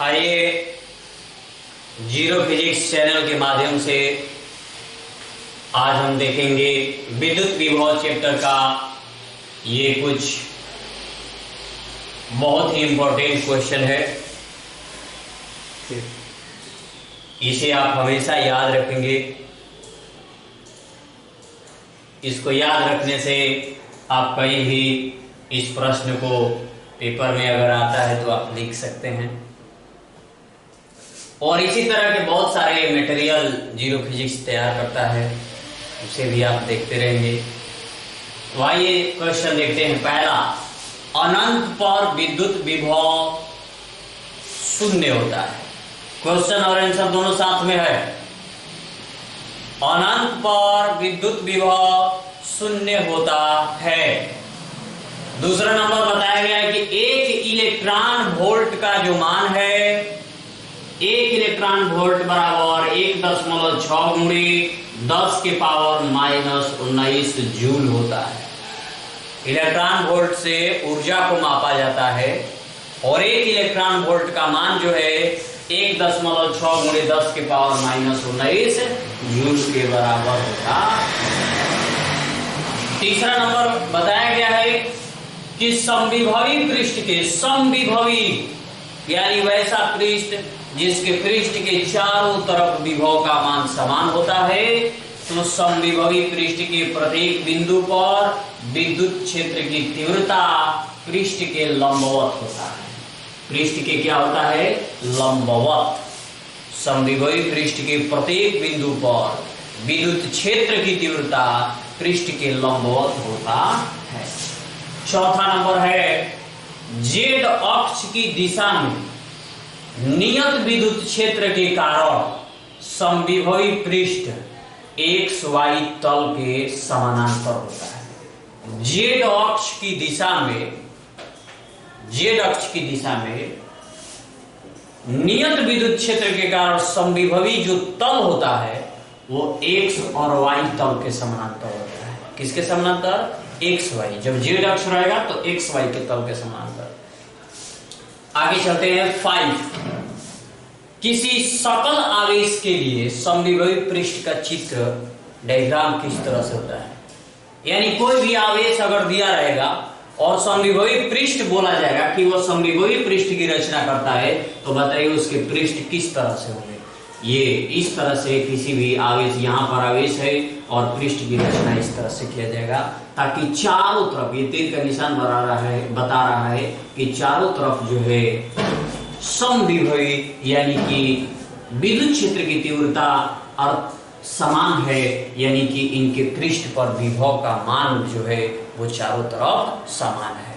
आइए zero physics channel के माध्यम से आज हम देखेंगे विद्युत विभव चैप्टर का ये कुछ बहुत ही इंपॉर्टेंट क्वेश्चन है। इसे आप हमेशा याद रखेंगे। इसको याद रखने से आप कहीं भी इस प्रश्न को पेपर में अगर आता है तो आप लिख सकते हैं। और इसी तरह के बहुत सारे मटेरियल जीरो फिजिक्स तैयार करता है, उसे भी आप देखते रहेंगे। तो आइए क्वेश्चन देखते हैं। पहला, अनंत पर विद्युत विभव शून्य होता है। क्वेश्चन और आंसर दोनों साथ में है। अनंत पर विद्युत विभव शून्य होता है। दूसरा नंबर बताया गया है कि एक इलेक्ट्रॉन वोल्ट का जो मान है, एक इलेक्ट्रॉन वोल्ट बराबर 1.6 गुणे 10 के पावर -19 जूल होता है। इलेक्ट्रॉन वोल्ट से ऊर्जा को मापा जाता है और एक इलेक्ट्रॉन वोल्ट का मान जो है 1.6 गुणे 10 के पावर -19 जूल के बराबर होता है। तीसरा नंबर बताया गया है कि समविभवी पृष्ठ के, समविभवी यानी वैसा पृष्ठ जिसके पृष्ठ के चारों तरफ विभव का मान समान होता है, तो समविभवी पृष्ठ के प्रत्येक बिंदु पर विद्युत क्षेत्र की तीव्रता पृष्ठ के लंबवत होता है। पृष्ठ के क्या होता है? लंबवत। समविभवी पृष्ठ के प्रत्येक बिंदु पर विद्युत क्षेत्र की तीव्रता पृष्ठ के लंबवत होता है। चौथा नंबर है, जेड अक्ष की दिशा में नियत विद्युत क्षेत्र के कारण समविभवी पृष्ठ XY तल के समानांतर होता है। जेड अक्ष की दिशा में, जेड अक्ष की दिशा में नियत विद्युत क्षेत्र के कारण समविभवी जो तल होता है वो X और Y तल के समानांतर होता है। किसके समानांतर? XY। जब जेड अक्ष रहेगा तो XY के तल के समानांतर। आगे चलते हैं। 5, किसी सकल आवेश के लिए समविभवी पृष्ठ का चित्र डायग्राम किस तरह से होता है? यानी कोई भी आवेश अगर दिया रहेगा और समविभवी पृष्ठ बोला जाएगा कि वो समविभवी पृष्ठ की रचना करता है, तो बताइए उसके पृष्ठ किस तरह से होंगे? ये इस तरह से किसी भी आवेश, यहाँ पर आवेश है और पृष्ठ की रचना इस तरह से किया जाएगा ताकि चारों तरफ, ये तीर का निशान बता रहा है कि चारों तरफ जो है समविभवी यानी कि विद्युत क्षेत्र की तीव्रता और समान है, यानी कि इनके पृष्ठ पर विभव का मान जो है वो चारों तरफ समान है।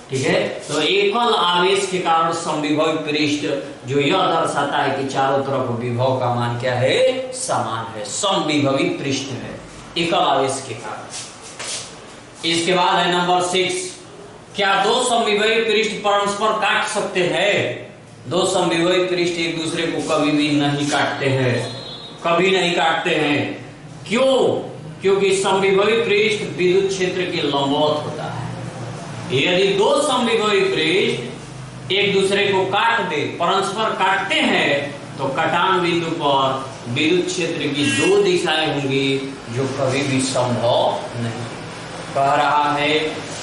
ठीक है, तो एकल आवेश के कारण समविभवी पृष्ठ जो यह दर्शाता है कि चारों तरफ विभव का मान क्या है? समान है। समविभवी पृष्ठ है एकल आवेश के कारण। इसके बाद है नंबर 6, क्या दो समविभवी पृष्ठ परस्पर काट सकते हैं? दो समविभवी पृष्ठ एक दूसरे को कभी भी नहीं काटते हैं, कभी नहीं काटते हैं। क्यों? क्योंकि समविभवी पृष्ठ विद्युत क्षेत्र के लंबवत होता है। यदि दो समविभवी पृष्ठ एक दूसरे को काट दे, परस्पर काटते हैं, तो कटान बिंदु पर विद्युत क्षेत्र की दो दिशाएं होंगी जो कभी भी संभव नहीं। कह रहा है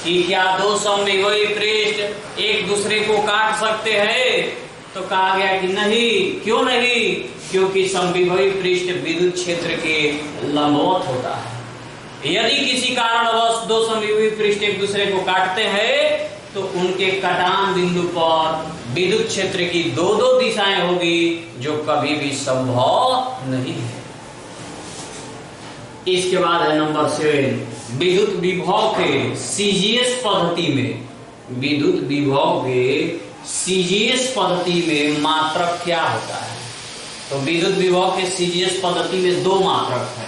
कि क्या दो समविभवी पृष्ठ एक दूसरे को काट सकते हैं? तो कहा गया कि नहीं। क्यों नहीं? क्योंकि समविभवी पृष्ठ विद्युत क्षेत्र के लंबवत होता है। यदि किसी कारणवश दो समविभवी पृष्ठ एक दूसरे को काटते हैं तो उनके कटान बिंदु पर विद्युत क्षेत्र की दो दिशाएं होगी जो कभी भी संभव नहीं है। इसके बाद है नंबर 7, विद्युत विभव के सीजीएस पद्धति में, विद्युत विभव के सीजीएस पद्धति में मात्रक क्या होता है? तो विद्युत विभव के सीजीएस पद्धति में दो मात्रक है।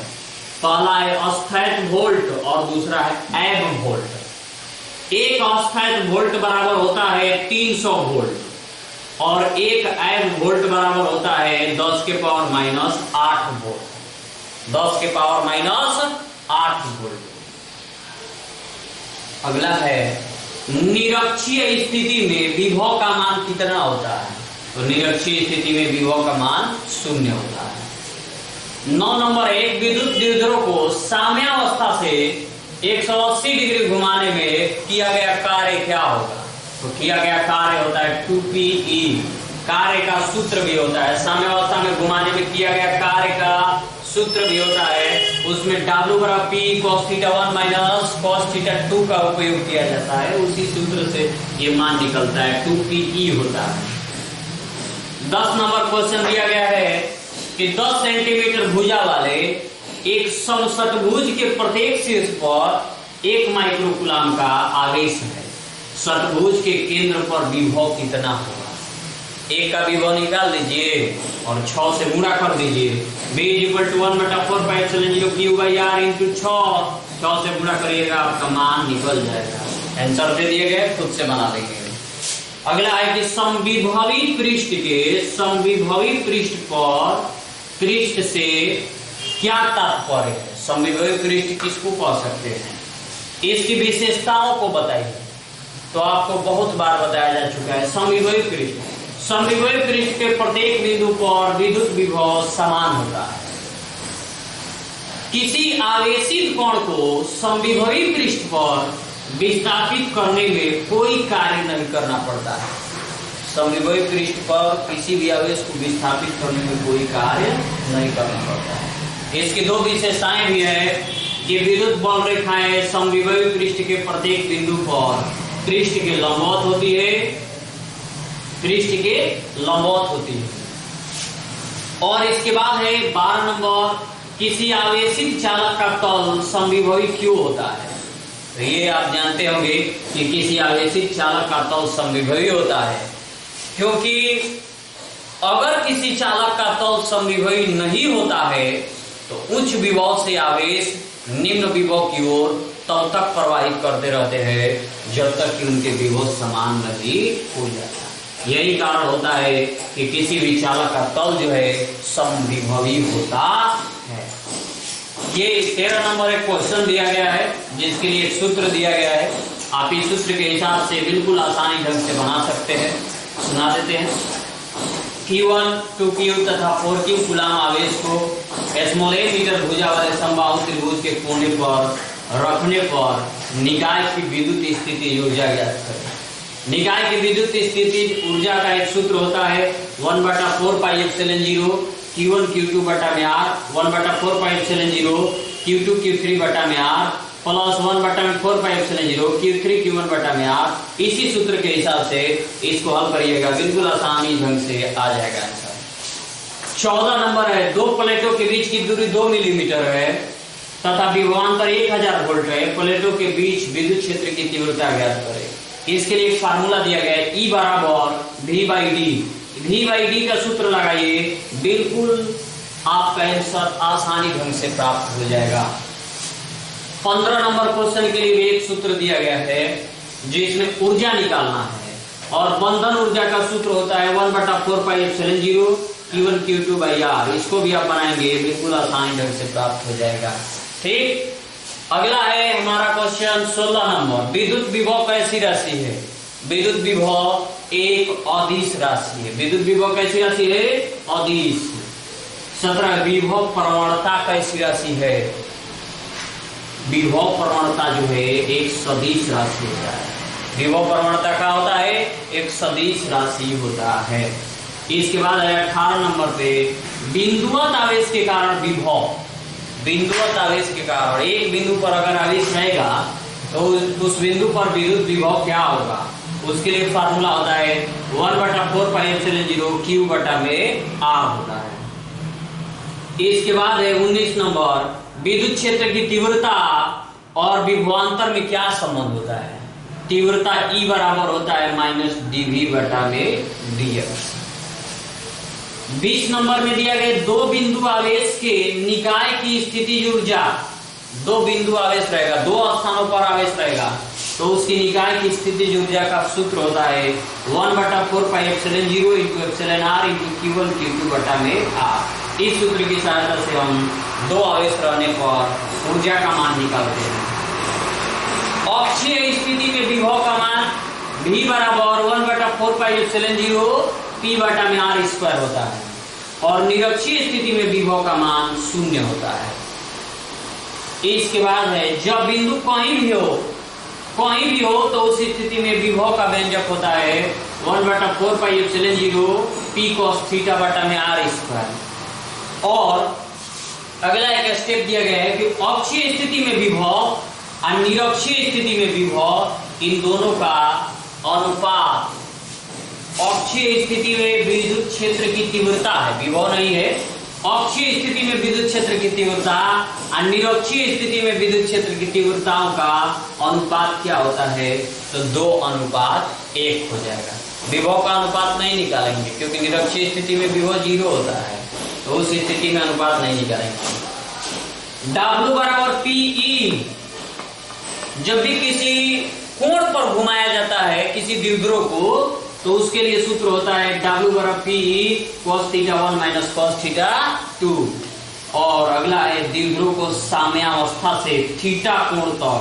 पहला है अस्थैत वोल्ट और दूसरा है एब वोल्ट। एक अस्थैत वोल्ट बराबर होता है 300 वोल्ट और एक एब वोल्ट बराबर होता है 10 के पावर -8 वोल्ट। 10 के पावर -8 वोल्ट। अगला है निरक्षीय स्थिति में विभव का मान कितना होता है? तो निरक्षीय स्थिति में विभव का मान शून्य होता है। 9 नंबर, एक विद्युत द्विध्रुव को साम्यावस्था से 180 डिग्री घुमाने में किया गया कार्य क्या होगा? तो किया गया कार्य होता है 2PE। कार्य का सूत्र भी होता है, साम्यावस्था में घुमाने में किया गया कार्य का सूत्र भी होता है, उसमें W बराबर P cos θ1 माइनस cos θ2 का उपयोग किया जाता है। उसी सूत्र से ये मान निकलता है, 2PE होता है। 10 नंबर क्वेश्चन दिया गया है कि 10 सेंटीमीटर भुजा वाले एक समषटभुज के प्रत्येक शीर्ष पर 1 माइक्रोकूलम का आवेश है। षटभुज के केंद्र पर विभव कितना होगा? एक का विभव निकाल दीजिए और 6 से गुणा कर दीजिए। V = 1/4πε0 Q/r × 6 से गुणा करिएगा, आपका मान निकल जाएगा। आंसर दे दिए गए, खुद से बना देंगे। अगला है कि समविभवी पृष्ठ पर पृष्ठ से क्या तात्पर्य है? समविभवी पृष्ठ किसको कह सकते हैं? इसकी विशेषताओं को बताइए। तो आपको बहुत बार बताया जा चुका है। समविभवी पृष्ठ के प्रत्येक बिंदु पर विद्युत विभव समान होता है। किसी आवेशित कण को समविभवी पृष्ठ पर विस्थापित करने में कोई कार्य नहीं करना पड़ता है। समविभवी पृष्ठ पर किसी भी आवेश को विस्थापित करने में कोई कार्य नहीं करना पड़ता है। इसकी 2 विशेषताएं भी है कि विद्युत बल रेखाएं समविभवी पृष्ठ के प्रत्येक बिंदु पर पृष्ठ के लंबवत होती है। और इसके बाद है 12 नंबर, किसी आवेशित चालक का तल समविभवी क्यों होता है? तो ये आप जानते होंगे कि किसी आवेशित चालक का तल समविभवी होता है, क्योंकि अगर किसी चालक का तल समविभवी नहीं होता है तो उच्च विभव से आवेश निम्न विभव की ओर तब तक प्रवाहित करते रहते हैं जब तक कि उनके विभव समान नहीं हो जाता। यही कारण होता है कि किसी भी चालक का तल जो है समविभवी होता है। ये 13 नंबर एक क्वेश्चन दिया गया है जिसके लिए एक सूत्र दिया गया है। आप इस सूत्र के हिसाब से बिल्कुल आसानी ढंग से बना सकते हैं। सुना देते हैं। Q1, 2Q तथा 4Q कूलम आवेश को a मीटर भुजा वाले समबाहु त्रिभुज के कोने पर रखने पर निकाय की विद्युत स्थिति ऊर्जा ज्ञात करें। निकाय की विद्युत स्थिति ऊर्जा का एक सूत्र होता है 1/4πε0 Q1 Q2 बटा में R, 1/4πε0 Q2 Q3 बटा में R प्लस 1/4πε0 Q3 Q1 बटा में R। इसी सूत्र के हिसाब से इसको हल करिएगा, बिल्कुल आसानी ढंग से आ जाएगा आंसर। 14 नंबर है, 2 प्लेटों के बीच की दूरी 2 मिलीमीटर है तथा विभवांतर 1000 वोल्ट है। प्लेटों के बीच विद्युत क्षेत्र की तीव्रता ज्ञात करें। इसके लिए एक फार्मूला दिया गया है, E बराबर V/D का सूत्र लगाइए, बिल्कुल आपका आंसर आसानी ढंग से प्राप्त हो जाएगा। 15 नंबर क्वेश्चन के लिए भी एक सूत्र दिया गया है जिसमें ऊर्जा निकालना है और बंधन ऊर्जा का सूत्र होता है 1/4πε0 Q1 Q2/R। इसको भी आप बनाएंगे, बिल्कुल आसानी ढंग से प्राप्त हो जाएगा। ठीक, अगला है हमारा क्वेश्चन 16 नंबर। विद्युत विभव कैसी राशि है? विद्युत विभव एक अदिश राशि है। विद्युत विभव कैसी राशि है? अदिश। 17 विभव प्रवणता कैसी राशि है? विभव प्रवणता जो है एक सदिश राशि होता है। विभव प्रवणता क्या होता है? एक सदिश राशि होता है। इसके बाद है 18 नंबर पे, बिंदुवत आवेश के कारण विभव। बिंदुवत आवेश के कारण एक बिंदु पर अगर आवेश रहेगा तो उस बिंदु पर विद्युत विभव क्या होगा? उसके लिए फार्मूला होता है 1/4πε0 Q बटा में R होता है। इसके बाद है 19 नंबर, विद्युत क्षेत्र की तीव्रता और विभवांतर में क्या संबंध होता है? तीव्रता E बराबर होता है -dV बटा में dx। 20 नंबर में दिया गया 2 बिंदु आवेश के निकाय की स्थितिज ऊर्जा। 2 बिंदु आवेश रहेगा, 2 स्थानों पर आवेश रहेगा तो उसकी निकाय की स्थितिज ऊर्जा का सूत्र होता है 1/4πε0 εr Q1 Q2 बटा में R। इस सूत्र की सहायता से हम 2 आवेश रहने पर ऊर्जा का मान निकालते हैं। अक्षीय स्थिति में विभव का मान V बराबर 1/4πε0 P बटा में R स्क्वायर होता है और निरक्षीय स्थिति में विभव का मान 0 होता है। इसके बाद है जब बिंदु कहीं भी हो तो उस स्थिति में विभव का व्यंजक होता है 1/4πε0 P cos थीटा बटा में R स्क्वायर। और अगला एक स्टेप दिया गया है कि अक्षीय स्थिति में विभव और निरक्षीय स्थिति में विभव इन दोनों का अनुपात। अक्षीय स्थिति में विद्युत क्षेत्र की तीव्रता है, विभव नहीं है। अक्षीय स्थिति में विद्युत क्षेत्र की तीव्रता और निरक्षीय स्थिति में विद्युत क्षेत्र की तीव्रताओं का अनुपात क्या होता है? तो 2:1 हो जाएगा। विभव का अनुपात नहीं निकालेंगे क्योंकि निरक्षीय स्थिति में विभव 0 होता है, तो उस स्थिति में अनुपात नहीं निकालेंगे। W बराबर PE, जब भी किसी कोण पर घुमाया जाता है किसी द्विध्रुव को, तो उसके लिए सूत्र होता है W बराबर PE cos theta 1 minus cos theta 2। और अगला है द्विध्रुव को साम्यावस्था से थीटा कोण तक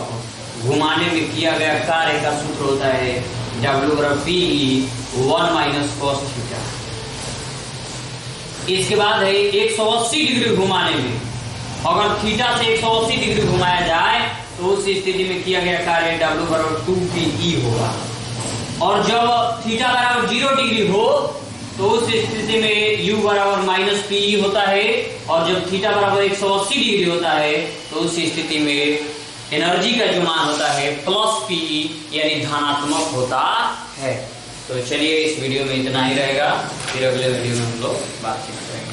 घुमाने में किया गया कार्य का सूत्र होता है W बराबर PE 1 माइनस cos थीटा। इसके बाद है 180 डिग्री घुमाने में, अगर थीटा से 180 डिग्री घुमाया जाए तो उस स्थिति में किया गया कार्य W बराबर 2PE होगा। और जब थीटा बराबर 0 डिग्री हो तो उस स्थिति में U बराबर माइनस PE होता है, और जब थीटा बराबर 180 डिग्री होता है तो उस स्थिति में एनर्जी का जो मान होता है प्लस PE यानी धनात्मक होता है। तो चलिए इस वीडियो में इतना ही रहेगा, फिर अगले वीडियो में हम लोग बातचीत करेंगे।